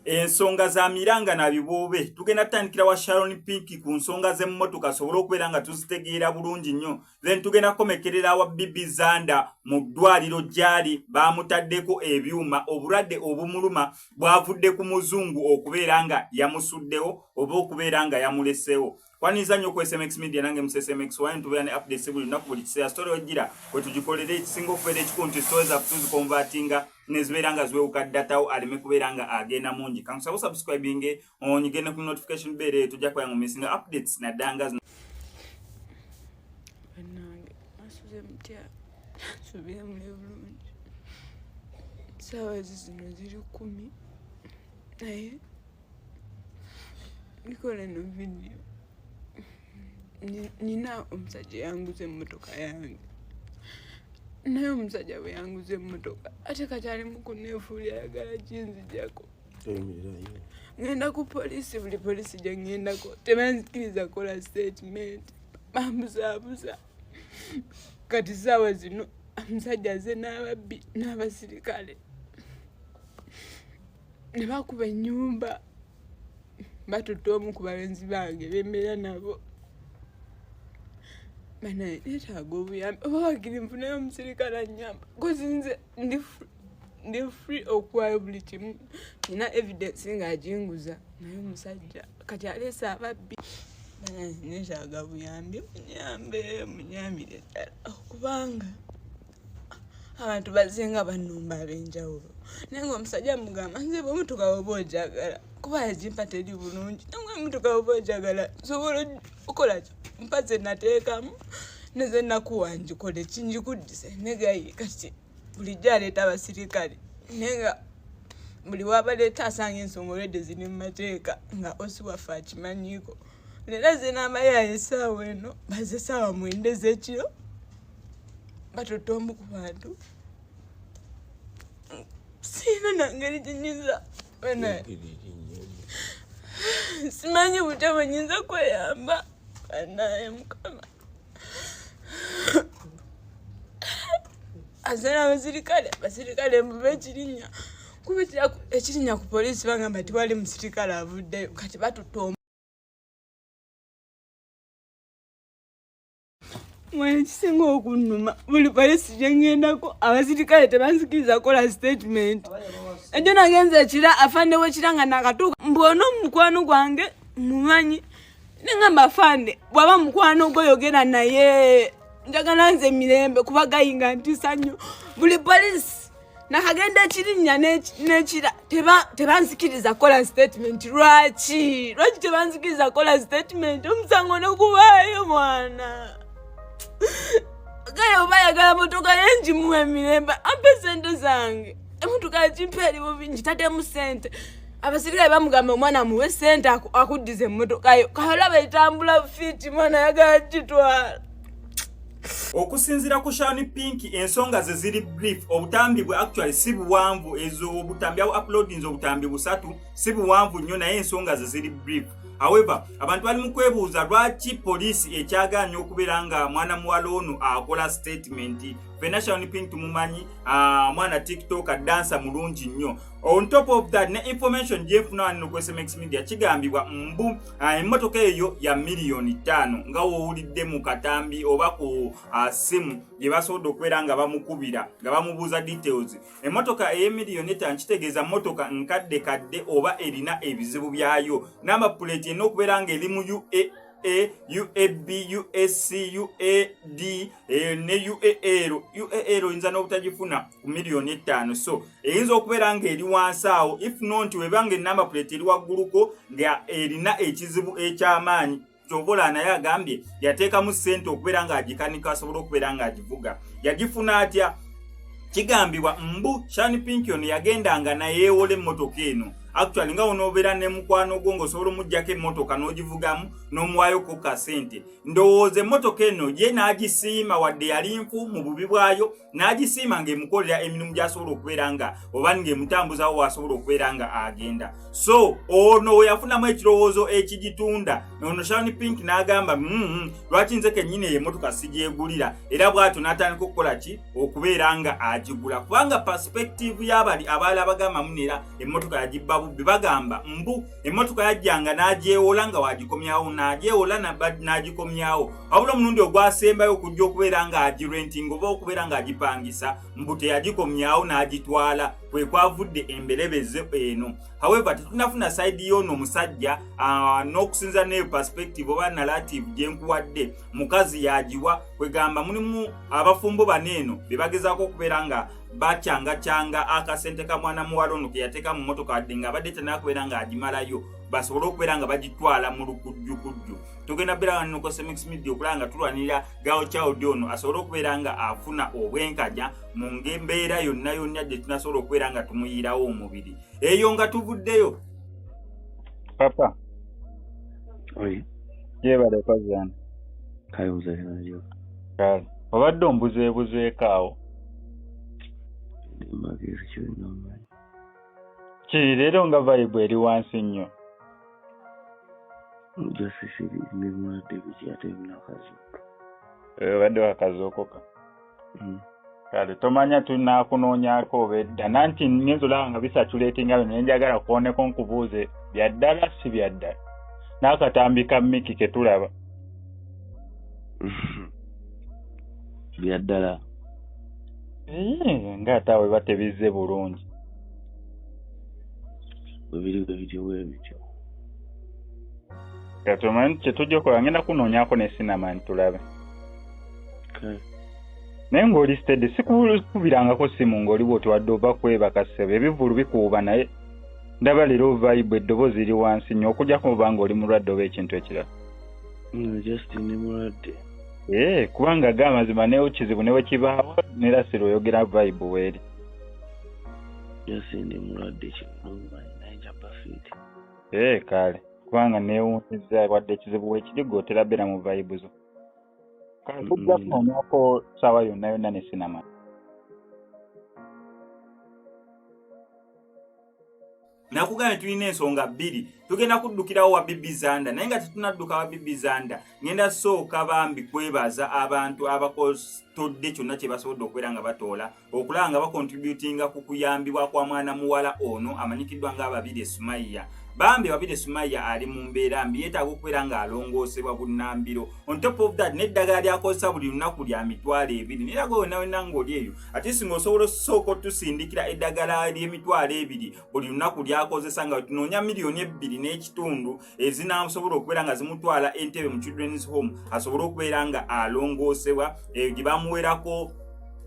ensonga za Miranga na Bibobe tugenda tandikira wa Sharon Pink ku nsonga z'emmotoka sobola okubeera nga tuzitegeera bulungi nnyo, then tugenda komekerera wa Bibi Zanda mu ddwaliro gyali baamutaddeko ebyuma obulwadde obumuluma bwavudde ku muzungu okubeera nga yamusuddewo oba okubeera nga yamuleseewo. Kwaniza nnyo ku SMX Media nange mu SMX wine tubeera ne updates buli lunaku buli kiseera story ojjira kwe tugikolera ekisinga okubeera ekikuntu stories za tuzikonvatinga nezibeera nga ziwewuka ddatawo aleme kubeera nga agenda mungi. Kankusaba subscribing onyigende ku notification bell tujja kuba mumisinga updates naddanga nange asuze mutya subira mule bulungi saawa zino ziri 10 naye nikola eno video nina omusajja yanguze emmotoka yange naye omusajja bwe yanguze emmotoka ate kati ali mu kunneefuulira ayagala kinzijjako. Ngenda ku poliisi, buli poliisi gye ngendako tebanzikiriza kola statement, bambuzaabuza. Kati saawa zino omusajja azze n'ababbi n'abasirikale ne bakuba ennyumba batutte omu ku balenzi bange bembeera nabo. Banaye neetaaga obuyambi oba wagira nfunayo omusirikale annyamba kozi nze ndi free okuwaayo buli kimu, nina evidence ng'aginguza naye omusajja kati aleese ababbi. Banaye neetaaga buyambi munyambire ddala okubanga abantu bazenga bannumba ab'enjawulo naye ng'omusajja mugamba nze bw'emmotoka oba ojagala kuba yagimpa teri bulungi nangwe emmotoka oba ojagala sobola okola ki mpaze nateekamu neze nakuwa ngikole kingikuddise negayi kati bulijjo aleeta abasirikale naye nga buli wabaleeta asanga ensonga olwedde ziri mu mateeka nga osi waffe akimanyiiko. Leero ze n'amayaayo essaawa eno baze essaawa 9 ez'ekiro batutte omu ku bantu siina nangeri ginyinza simanyi butebo nyinza kweyamba banaye mukama azana abasirikale mbube ekirinya kubitira ekirinya ku poliisi bagamba tiwali musirikale avuddeyo kati batutte omu. Mwana kisinga okunnuma buli poliisi gye ngendako abasirikale tebanzikiriza kola statement. Ejo nagenze ekira afande w'ekira nga nakatuuka mbwona omukwano gwange mumanyi nengamba afande bw'aba mukwano gwoyogera naye njagala nze mirembe kuba gayinga ntisa nnyo. Buli poliisi nakagenda ekirinya n'ekira tebanzikiriza kola statement. Lwaki tebanzikiriza kola statement? Omusango n'okubaayo mwana gaya oba yagala motoka yenji muwe mirembe ampe sente zange emotoka yagimpa eriwo bingi taddemu sente. Abasirikale bamugamba omwana muwe sente akuddize emmotoka yo kalaba etambula fiti mwana yagala gitwala. Okusinzira ku Sharon Pink ensonga ze ziri brief, obutambi bwe actually si buwanvu, ezo obutambi awo uploadings obutambi busatu si buwanvu nnyo naye ensonga ze ziri brief. However, abantu bali mu kwebuuza lwaki poliisi ekyagaanye okubeera nga mwana muwala ono akola statement. Fena Sharon Pink tumumanyi mwana TikTok dansa mulungi nnyo. On top of that, ne information gyefuna wano ku SMX Media kigambibwa mbu emmotoka eyo ya $5,000,000 nga wowulidde mu katambi oba ku simu gye basobodde okubeera nga bamukubira nga bamubuuza details. Emmotoka $1,500,000 kitegeeza mmotoka nkadde kadde oba erina ebizibu byayo. Namba plate eno okubeera nga eri mu UAB, USC, UAD ne UAL oyinza n'obutagifuna ku $1,500,000. So eyinza okubeera nga eri wansi awo if not webanga enamba plate eri wagguluko nga erina ekizibu eky'amaanyi kyovola naye agambye yateekamu ssente okubeera nga agikanika asobola okubeera nga agivuga. Yagifuna atya? Kigambibwa mbu Sharon Pink ono yagendanga nayeewola emmotoka eno. Actually nga onobeera ne mukwano gwo ng'osobola omuggyako emmotoka n'ogivugamu n'omuwaayoko ka ssente. Ndowooza emmotoka eno ye n'agisiima wadde yali nfu mu bubi bwayo n'agisiima ng'emukolera emirimu gy'asobola okubeera nga oba ng'emutambuzawo w'asobola okubeera nga agenda. So ono we yafunamu ekirowoozo ekigitunda ono Sharon Pink n'agamba lwaki nze kennyini eyo emmotoka sigyegulira, era bw'atyo n'atandika okukola ki okubeera nga agigula kubanga perspective y'abali abaala bagamba munera emmotoka yagibba bubbi bagamba mbu emmotoka yajjanga n'agyewola nga wagikomyawo n'agyewola n'agikomyawo wabula omulundi ogwasembayo okujja okubeera nga agirentinga oba okubeera nga agipangisa mbu teyagikomyawo n'agitwala kwe kwavudde emberebeze eno. However tetunafuna side y'ono omusajja n'okusinza neyo perspective oba narrative gyenkuwadde mukazi yagiwa kwegamba mulimu abafumbo baneeno be bagezaako okubeera nga bacyanga akasente ka mwana muwala ono ke yateeka mu mmotoka wadde nga abadde tenakubeera nga agimalayo basobole okubeera nga bagitwala mu lukujjukujju. Tugenda beera wano ku SMX Media okulaba nga tulwanirira Girl Child ono asobole okubeera nga afuna obwenkanya mu mbeera yonna gye tunasobola okubeera nga tumuyiirawo omubiri. Eyo nga tuvuddeyo. Papa. Oi. Yebale kwazana. Kayoza nayo. Kale. Obadde ombuzeebuzeeko awo. Magezi kyonna mmanyi. Kiri leero nga vibe eri wansi nnyo. Jasisiri ne mwate bikyate binakazuka. Obadde wakazookoka. Kale tomanya tunaakunoonyaako obedda nanti nnyinza nga bisatulatinga bino nenjagala kuoneko nkubuuze byaddala si byaddala n'akatambi ka Miki ke tulaba. Byaddala. Ng'ate awo biba tebizze bulungi. Bwebiri webityo. Katumanyi kyetujja okukola ngenda kunoonyaako ne sinamani tulabe. Kale. Naye ng'oli steady sikubirangako simu ng'oli bw'oti wadde ova kwebaka ssebe ebivulu bikuuba naye ndaba leero vibe eddoboozi liri wansi nnyo okuggyako muba ng'oli mulwadde oba ekintu ekirala. Justin ne mulwadde. Kubanga ag'amazima newo kizibu ne bwe kibaawo neera siro oyogera vibe weeri. Justin ne mulwadde kinoomanyi naye njaba fiiti. Kale kubanga neewuunyizza wadde ekizibu weekiri g'otera beera mu vibe zo. Kale tujja kunoonyaako ssaawa yonna ne sinama. Nakugambye tulina ensonga bbiri. Tugenda kuddukirawo wa Bibi Zanda naye nga tetunadduka wa Bibi Zanda ngenda sooka bambi kwebaza abantu abakotodde kyonna kye basobodde okubeera nga batoola okulaba nga bakontributinga ku kuyambibwa kwa mwana muwala ono amanyikiddwa ng'Ababire Sumaiya. Bambi Ababire Sumaiya ali mu mbeera mbi yeetaaga okubeera ng'alongoosebwa bunnambiro. On top of that n'eddagala lyakozesa buli lunaku lya mitwalo 2 neera gwe wonna ng'oli eyo ate singa osobola osooka otusindikira eddagala ly'emitwalo 2 buli lunaku lyakozesa nga tunoonya miliyoni 2 n'ekitundu ezinasobola okubeera nga zimutwala Entebbe mu Children's Home asobole okubeera nga alongoosebwa gye bamuwerako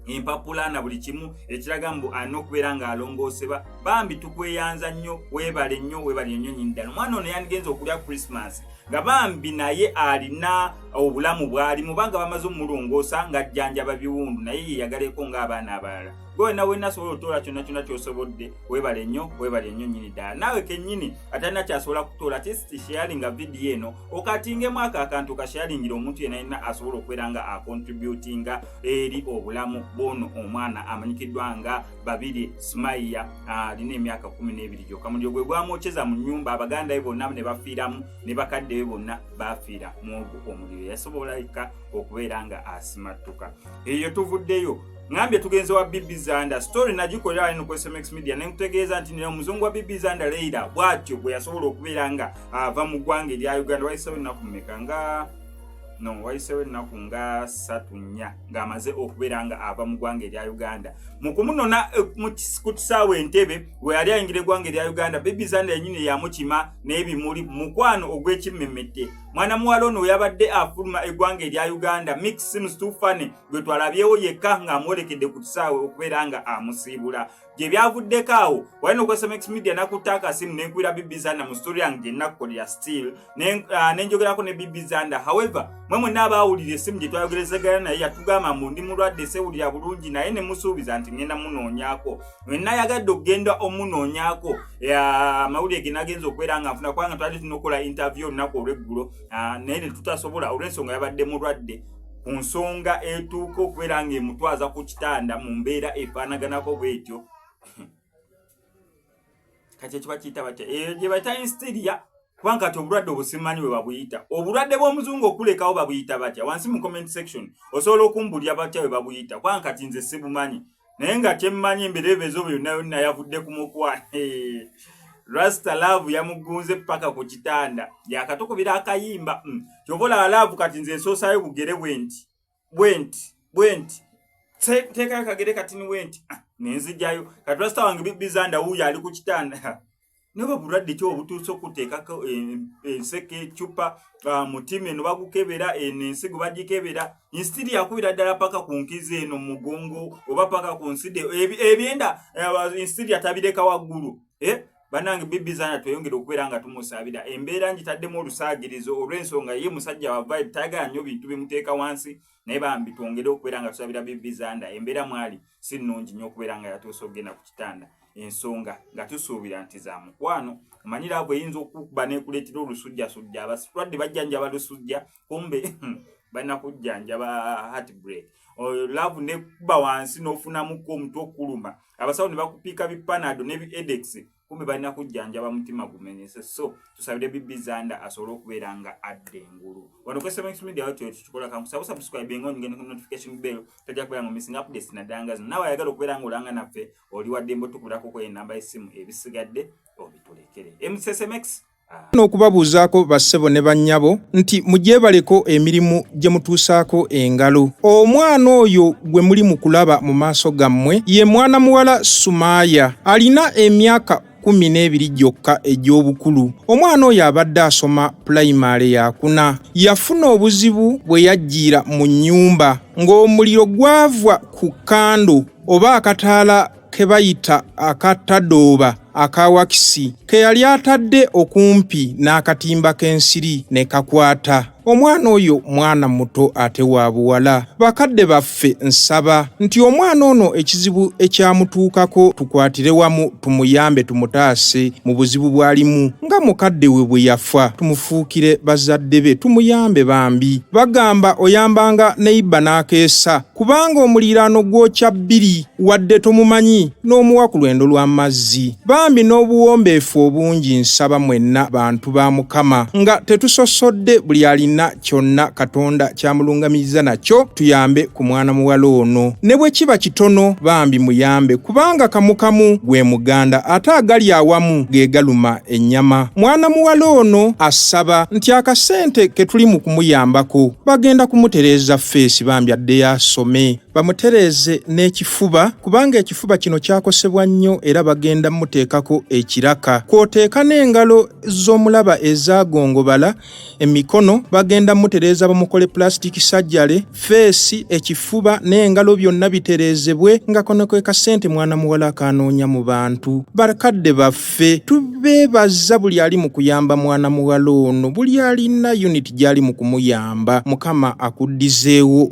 empapula na buli kimu ekiraga mbu alina okubeera nga alongoosebwa. Bambi tukweyanza nnyo weebale nnyo nnyini omwana ono yandigenza okulya Christmas nga bambi naye alina obulamu bw'alimu banga bamaze omulongoosa ng'ajjanjaba biwundu naye yeyagaleko ng'abaana abalala. Gwe wenna asobola otoola kyonna ky'osobodde weebale nnyo nnyini ddala. Naawe kennyini atalina kyasobola kutoola ate sharinga vidiyo eno okatingemu akantu kasharingira omuntu yenna asobola okubeera nga akontributinga eri obulamu bw'ono omwana amanyikiddwa nga Babire Sumaiya alina emyaka 12 gyokka. Muliro gwe gwamwokyeza mu nnyumba abaganda be bonna ne bafiiramu ne bakadde be bonna bafiira mu ogwo omuliro. Yasobola okubeera nga asimattuka. Eyo tuvuddeyo. Ngambye tugenze wa Bibi Zanda story nagikolera wano ku SMX Media ne nkutegeeza nti omuzungu wa Bibi Zanda Leila bwatyo bwe yasobola okubeera nga ava mu ggwanga erya Uganda wayisewo ennaku mmeka nga wayisewo ennaku nga 3-4 ng'amaze okubeera nga ava mu ggwanga erya Uganda. Mu kumunona ku kisaawe Entebbe we yali ayingira eggwanga erya Uganda Bibi Zanda yennyini yamukima n'ebimuli mukwano ogw'ekimmemmette. Mwana muwala ono yabadde afuluma eggwanga erya Uganda Mix Sims Tufane gwe twalabyewo yekka ng'amwolekedde ku kisaawe okubeera nga amusiibula. Gye byavuddeko awo walina ku SMX Media nakutta akasimu nenkwira Bibi Zanda mu story yange gye nnakukolera still nenjogerako ne Bibi Zanda. However mwe mwenna abaawulira essimu gye twayogerezegana naye yatugamba mbu ndi mulwadde sewulira bulungi naye ne musuubiza nti ngenda munoonyaako. Wenna yagadde okugenda omunoonyaako amawulire ge nagenza okubeera nga nfuna kubanga twali tunokola interview olunaku olw'eggulo naye ne tutasobola olw'ensonga yabadde mulwadde ku nsonga etuuka okubeera nga emutwaza ku kitanda mu mbeera efaanaganako bw'etyo. Kati ekiba kiyita batya gye bayita insteria kubanga kati obulwadde obusimanyi bwe babuyita. Obulwadde bw'omuzungu okulekawo babuyita batya? Wansi mu comment section osobola okumbulya batya bwe babuyita kubanga kati nze sibumanyi naye nga kyemmanyi emberebezo byonna yavudde ku mukwano. Rasta Love yamugunze paka ku kitanda yakatokubira akayimba kyobola Love kati nze nsoosayo bugere bwenti teka akagere kati ni wenti nenzijayo kati Rasta wange bibizanda uya ali ku kitanda Nebo bulwadde kyo obutuuso kuteekako enseke chupa mutime no bagukebera ensigo bagikebera instili yakubira ddala paka ku nkizi eno mugongo oba paka ku nside ebyenda instili atabireka waggulu banange bibizana tweyongera okubeera nga tumusabira embeera njitaddemu olusaagirizo olw'ensonga ye musajja wa vibe tayagala nnyo bintu bimuteeka wansi naye bambi twongere okubeera nga tusabira bibizanda embeera mwali si nnungi nnyo okubeera nga yatuusa okugenda ku kitanda ensonga nga tusuubira nti za mukwano omanyira abo eyinza okukuba n'ekuleetera olusujjasujja abasitwadde bajjanjaba lusujja kumbe balina kujjanjaba heartbreak Love ne kuba wansi n'ofunamuko omutwe okuluma abasawo ne bakupiika bipanado n'ebiedex kumbe balina kujjanjaba mutima gumenyese so tusabire bibizanda asobole okubeera nga adda engulu wano ku SMX Media watyo tukola kamusaba subscribe ngo ngene ku notification bell tajja kubeera ngo missing updates na dangazo nawe ayagala okubeera nga olanga naffe oli wadde mbo tukulako ko enamba y'essimu ebisigadde obitulekere MSMX n'okubabuuzaako bassebo ne bannyabo nti mugyebaleko emirimu gye mutuusaako engalo. Omwana oyo gwe muli mu kulaba mu maaso gammwe ye mwana muwala Sumaaya alina emyaka 12 gyokka egy'obukulu. Omwana oyo abadde asoma pulayimale yakuna. Yafuna obuzibu bwe yajjiira mu nnyumba ng'omuliro gwava ku kando oba akataala ke bayita akatadooba akawakisi ke yali atadde okumpi n'akatimba k'ensiri ne kakwata. Omwana oyo mwana muto ate wa buwala. Bakadde baffe nsaba nti omwana ono ekizibu ekyamutuukako tukwatire wamu tumuyambe tumutaase mu buzibu bwalimu nga mukadde we bwe yafa tumufuukire bazadde be tumuyambe bambi. Bagamba oyambanga neiba n'akeesa kubanga omuliraano gwokya bbiri wadde tomumanyi n'omuwa ku lwendo lw'amazzi. Bambi n'obuwombeefu obungi nsaba mwenna bantu ba Mukama nga tetusosodde buli alina kyonna Katonda kyamulungamiriza nakyo tuyambe ku mwana muwala ono. Ne bwe kiba kitono bambi muyambe kubanga kamukamu gwe muganda ate agali awamu ge galuma ennyama. Mwana muwala ono asaba nti akasente ke tuli mu kumuyambako bagenda kumutereeza feesi bambi adde asome bamutereeze n'ekifuba kubanga ekifuba kino kyakosebwa nnyo era bagenda muteekako ekiraka kwoteeka n'engalo z'omulaba ezagongobala emikono bagenda mutereeza bamukole plastic surgery feesi ekifuba n'engalo byonna bitereezebwe nga kono kwe kasente mwana muwala akanoonya mu bantu. Bakadde baffe tubeebaza buli ali mu kuyamba mwana muwala ono buli alina unit gy'ali mu kumuyamba Mukama akuddizeewo